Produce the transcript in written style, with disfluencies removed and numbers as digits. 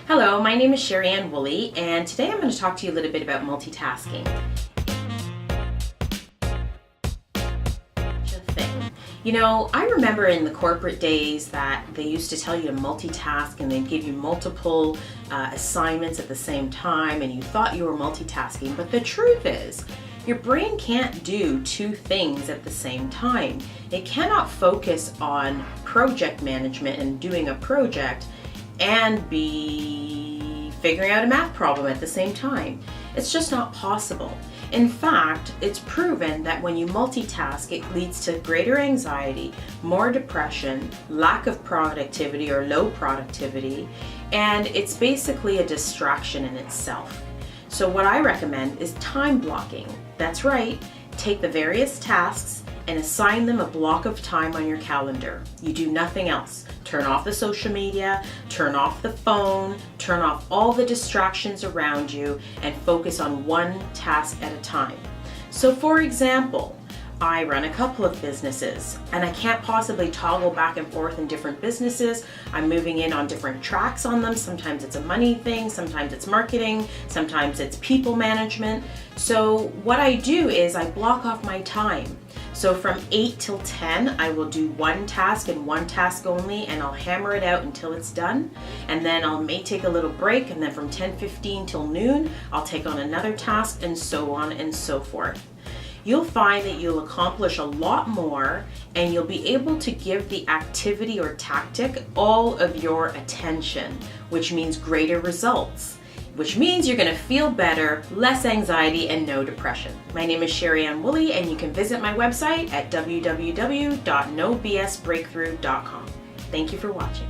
Hello, my name is Sherry Ann Woolley, and today I'm going to talk to you a little bit about multitasking. You know, I remember in the corporate days that they used to tell you to multitask and they'd give you multiple assignments at the same time and you thought you were multitasking, but the truth is, your brain can't do two things at the same time. It cannot focus on project management and doing a project and be figuring out a math problem at the same time. It's just not possible. In fact, it's proven that when you multitask, it leads to greater anxiety, more depression, lack of productivity or low productivity, and it's basically a distraction in itself. So what I recommend is time blocking. That's right, take the various tasks and assign them a block of time on your calendar. You do nothing else. Turn off the social media, turn off the phone, turn off all the distractions around you, and focus on one task at a time. So for example, I run a couple of businesses and I can't possibly toggle back and forth in different businesses. I'm moving in on different tracks on them. Sometimes it's a money thing, sometimes it's marketing, sometimes it's people management. So what I do is I block off my time. So from 8 till 10, I will do one task and one task only, and I'll hammer it out until it's done. And then I may take a little break, and then from 10:15 till noon, I'll take on another task, and so on and so forth. You'll find that you'll accomplish a lot more and you'll be able to give the activity or tactic all of your attention, which means greater results, which means you're going to feel better, less anxiety, and no depression. My name is Sherry Ann Woolley, and you can visit my website at www.nobsbreakthrough.com. Thank you for watching.